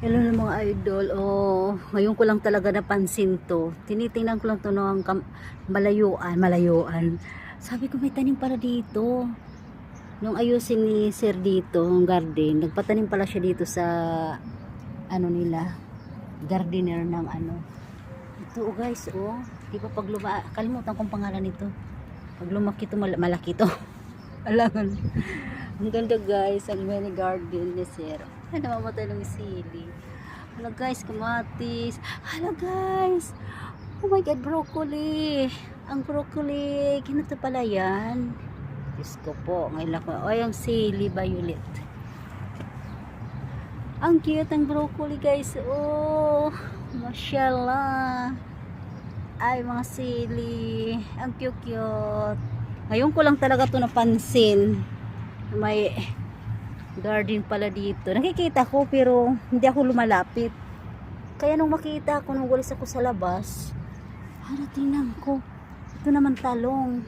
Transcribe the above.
Hello na mga idol. Ngayon ko lang talaga napansin to. Tinitingnan ko lang to ng malayuan. Sabi ko may tanim pala dito. Nung ayusin ni Sir dito, ng garden, nagpatanim pala siya dito sa ano nila, gardener ng ano. Ito guys, di ba pag kalimutan kong pangalan nito. Pag lumaki to, malaki to. Alangan. Ang ganda guys, ang mini garden ni Sir. Ay, namamatay ng sili. Hala guys, kamatis. Hala guys. Oh my God, broccoli. Ang broccoli. Kinato pala yan. Diyos ko po. Ngayon lang ko. Ay, ang sili, violet. Ang cute ang broccoli guys. Oh, mashallah. Ay, mga sili. Ang cute. Ngayon ko lang talaga ito napansin. May garden pala dito. Nakikita ko pero hindi ako lumalapit. Kaya nung makita ko, nung walis ako sa labas, tingnan ko. Ito naman talong.